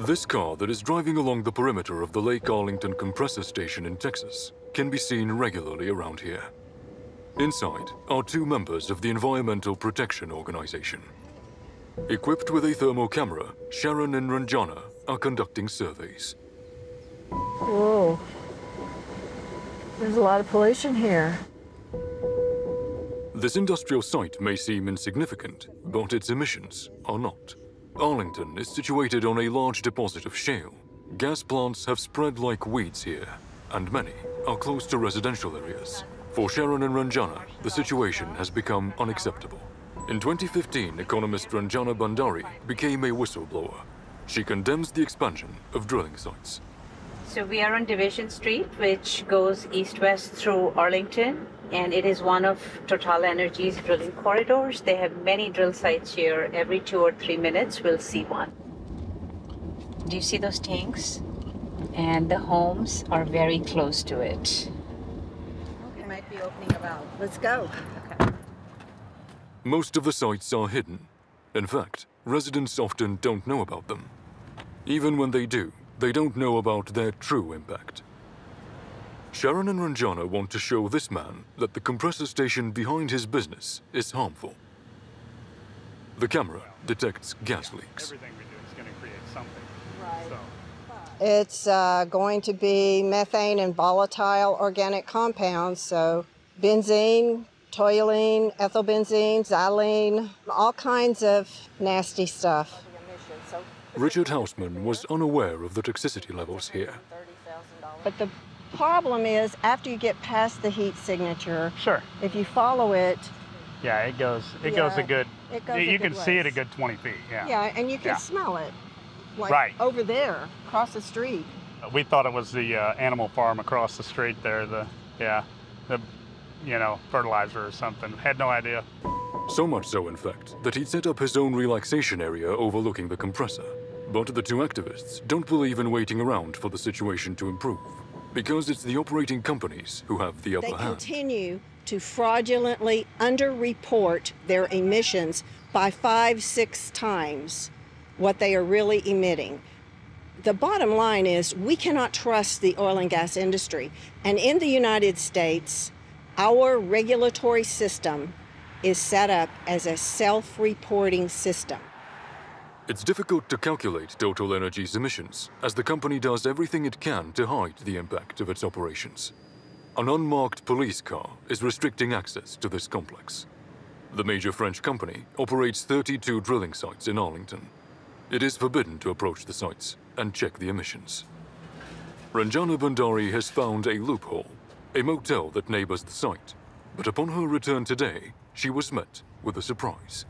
This car that is driving along the perimeter of the Lake Arlington compressor station in Texas can be seen regularly around here. Inside are two members of the Environmental Protection Organization. Equipped with a thermal camera, Sharon and Ranjana are conducting surveys. Whoa. There's a lot of pollution here. This industrial site may seem insignificant, but its emissions are not. Arlington is situated on a large deposit of shale. Gas plants have spread like weeds here, and many are close to residential areas. For Sharon and Ranjana, the situation has become unacceptable. In 2015, economist Ranjana Bandari became a whistleblower. She condemns the expansion of drilling sites. So we are on Division Street, which goes east-west through Arlington, and it is one of Total Energy's drilling corridors. They have many drill sites here. Every 2 or 3 minutes, we'll see one. Do you see those tanks? And the homes are very close to it. It might be opening a valve. Let's go. Okay. Most of the sites are hidden. In fact, residents often don't know about them. Even when they do, they don't know about their true impact. Sharon and Ranjana want to show this man that the compressor station behind his business is harmful. The camera detects gas leaks. Everything we do is going to create something. Right. So. It's going to be methane and volatile organic compounds, so benzene, toluene, ethylbenzene, xylene, all kinds of nasty stuff. Richard Hausman was unaware of the toxicity levels here. But the problem is, after you get past the heat signature, Sure. if you follow it, Yeah, it goes a good. it goes a You good can see it a ways. good 20 feet. Yeah. Yeah, and you can Yeah. smell it, like Right. over there, across the street. We thought it was the animal farm across the street there. The fertilizer or something. Had no idea. So much so, in fact, that he'd set up his own relaxation area overlooking the compressor. But the two activists don't believe in waiting around for the situation to improve, because it's the operating companies who have the upper They hand. continue to fraudulently underreport their emissions by 5-6 times what they are really emitting. The bottom line is we cannot trust the oil and gas industry. And in the United States, our regulatory system is set up as a self-reporting system. It's difficult to calculate Total Energy's emissions, as the company does everything it can to hide the impact of its operations. An unmarked police car is restricting access to this complex. The major French company operates 32 drilling sites in Arlington. It is forbidden to approach the sites and check the emissions. Ranjana Bandari has found a loophole, a motel that neighbors the site. But upon her return today, she was met with a surprise.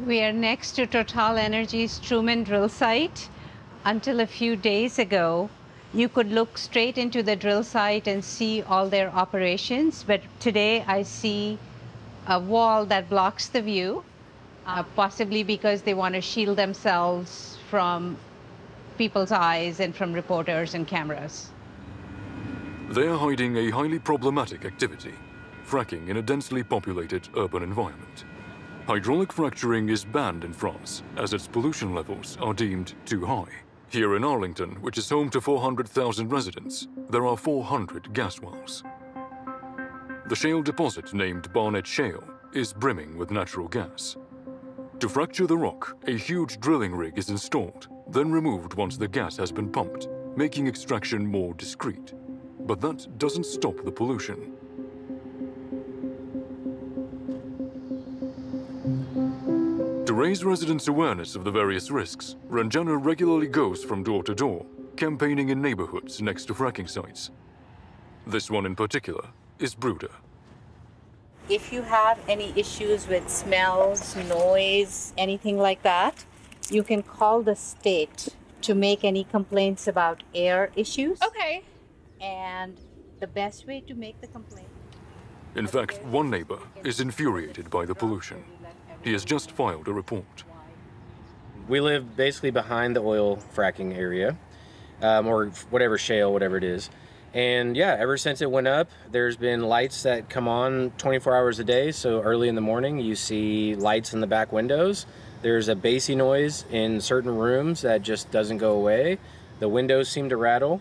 We are next to Total Energy's Truman drill site. Until a few days ago, you could look straight into the drill site and see all their operations. But today I see a wall that blocks the view, possibly because they want to shield themselves from people's eyes and from reporters and cameras. They are hiding a highly problematic activity, fracking in a densely populated urban environment. Hydraulic fracturing is banned in France, as its pollution levels are deemed too high. Here in Arlington, which is home to 400,000 residents, there are 400 gas wells. The shale deposit named Barnett Shale is brimming with natural gas. To fracture the rock, a huge drilling rig is installed, then removed once the gas has been pumped, making extraction more discreet. But that doesn't stop the pollution. To raise residents' awareness of the various risks, Ranjana regularly goes from door to door, campaigning in neighborhoods next to fracking sites. This one in particular is Bruder. If you have any issues with smells, noise, anything like that, you can call the state to make any complaints about air issues. Okay. And the best way to make the complaint. In fact, one neighbor is infuriated by the pollution. He has just filed a report. We live basically behind the oil fracking area, or whatever shale, whatever it is. And yeah, ever since it went up, there's been lights that come on 24 hours a day. So early in the morning, you see lights in the back windows. There's a bassy noise in certain rooms that just doesn't go away. The windows seem to rattle.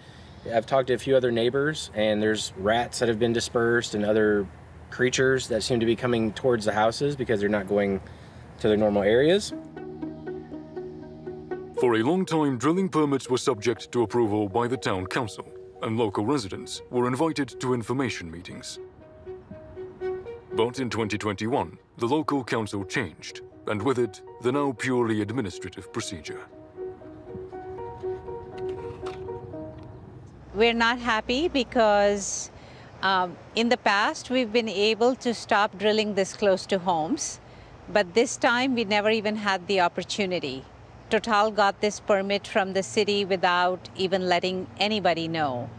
I've talked to a few other neighbors, and there's rats that have been dispersed and other creatures that seem to be coming towards the houses because they're not going to their normal areas. For a long time, drilling permits were subject to approval by the town council, and local residents were invited to information meetings. But in 2021, the local council changed, and with it, the now purely administrative procedure. We're not happy because in the past, we've been able to stop drilling this close to homes, but this time we never even had the opportunity. Total got this permit from the city without even letting anybody know.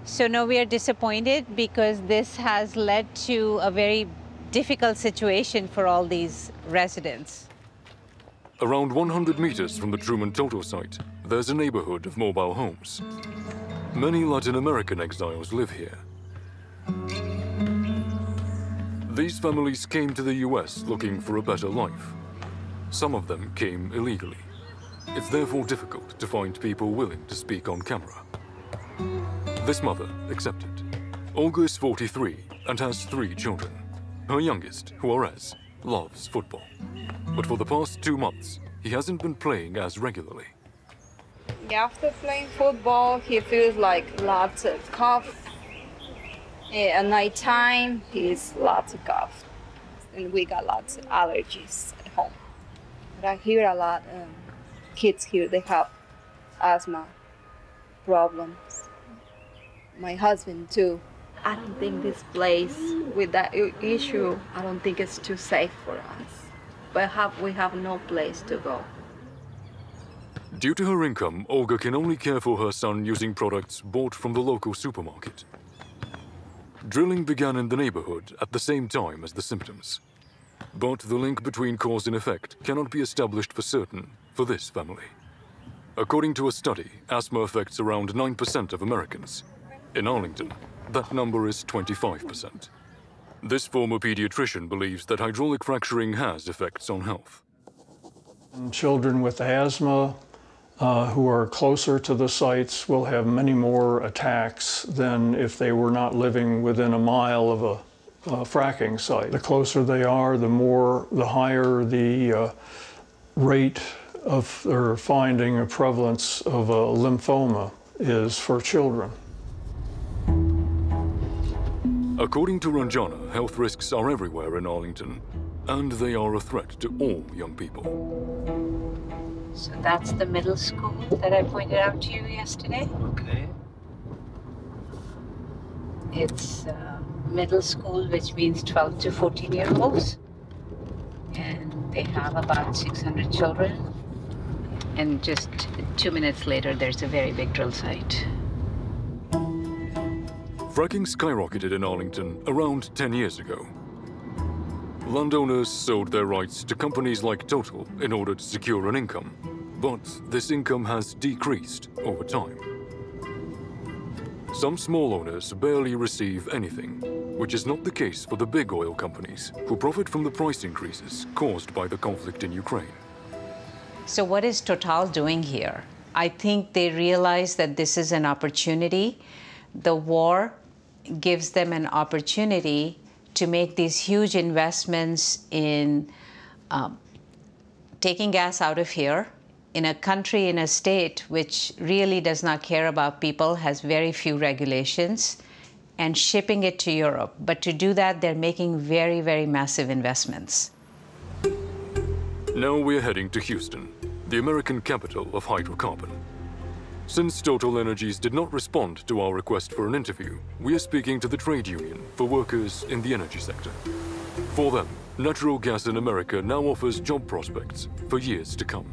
So now we are disappointed because this has led to a very difficult situation for all these residents. Around 100 meters from the Truman Total site, there's a neighborhood of mobile homes. Many Latin American exiles live here. These families came to the US looking for a better life. Some of them came illegally. It's therefore difficult to find people willing to speak on camera. This mother accepted. Olga is 43 and has 3 children. Her youngest, Juarez, loves football. But for the past 2 months, he hasn't been playing as regularly. After playing football, he feels like lots of cough. At night time, he's lots of cough. And we got lots of allergies at home. But I hear a lot of kids here, they have asthma problems. My husband too. I don't think this place with that issue, I don't think it's too safe for us. But we have no place to go. Due to her income, Olga can only care for her son using products bought from the local supermarket. Drilling began in the neighborhood at the same time as the symptoms. But the link between cause and effect cannot be established for certain for this family. According to a study, asthma affects around 9% of Americans. In Arlington, that number is 25%. This former pediatrician believes that hydraulic fracturing has effects on health. Children with asthma who are closer to the sites will have many more attacks than if they were not living within a mile of a fracking site. The closer they are, the higher the rate of or finding a prevalence of a lymphoma is for children. According to Ranjana, health risks are everywhere in Arlington, and they are a threat to all young people. So that's the middle school that I pointed out to you yesterday. Okay. It's middle school, which means 12 to 14-year-olds. And they have about 600 children. And just 2 minutes later, there's a very big drill site. Fracking skyrocketed in Arlington around 10 years ago. Landowners sold their rights to companies like Total in order to secure an income, but this income has decreased over time. Some small owners barely receive anything, which is not the case for the big oil companies, who profit from the price increases caused by the conflict in Ukraine. So what is Total doing here? I think they realize that this is an opportunity. The war gives them an opportunity to make these huge investments in taking gas out of here in a country, in a state which really does not care about people, has very few regulations, and shipping it to Europe. But to do that, they're making very, very massive investments. Now we're heading to Houston, the American capital of hydrocarbon. Since Total Energies did not respond to our request for an interview, we are speaking to the trade union for workers in the energy sector. For them, natural gas in America now offers job prospects for years to come.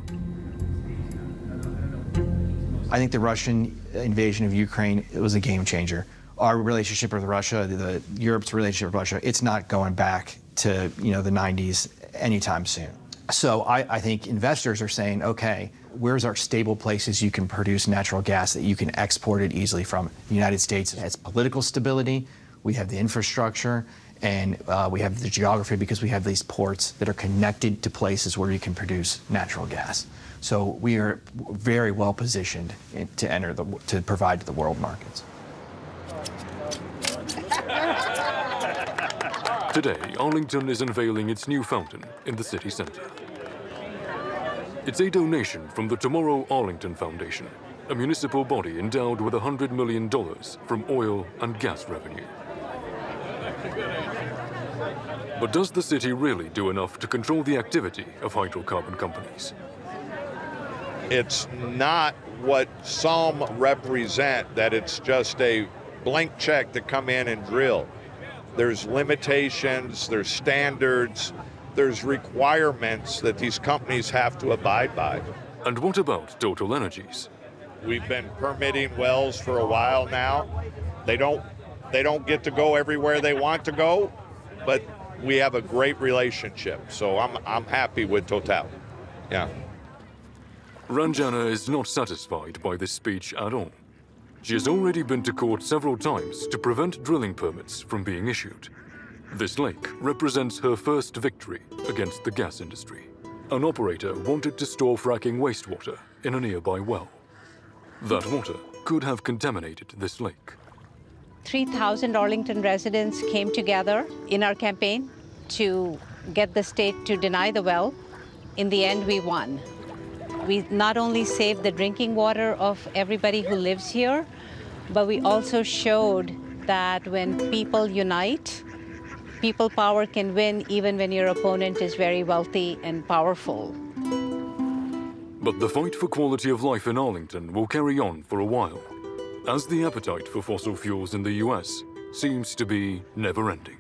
I think the Russian invasion of Ukraine, it was a game changer. Our relationship with Russia, Europe's relationship with Russia, it's not going back to the 90s anytime soon. So I think investors are saying, okay, where's our stable places you can produce natural gas that you can export it easily from? The United States has political stability, we have the infrastructure, And we have the geography because we have these ports that are connected to places where you can produce natural gas. So we are very well positioned to provide to the world markets. Today, Arlington is unveiling its new fountain in the city center. It's a donation from the Tomorrow Arlington Foundation, a municipal body endowed with $100 million from oil and gas revenue. But does the city really do enough to control the activity of hydrocarbon companies? It's not what some represent, that it's just a blank check to come in and drill. There's limitations, there's standards, there's requirements that these companies have to abide by. And what about Total Energies? We've been permitting wells for a while now. They don't get to go everywhere they want to go, but we have a great relationship. So I'm happy with Total. Yeah. Ranjana is not satisfied by this speech at all. She has already been to court several times to prevent drilling permits from being issued. This lake represents her first victory against the gas industry. An operator wanted to store fracking wastewater in a nearby well. That water could have contaminated this lake. 3,000 Arlington residents came together in our campaign to get the state to deny the well. In the end, we won. We not only saved the drinking water of everybody who lives here, but we also showed that when people unite, people power can win even when your opponent is very wealthy and powerful. But the fight for quality of life in Arlington will carry on for a while, as the appetite for fossil fuels in the US seems to be never-ending.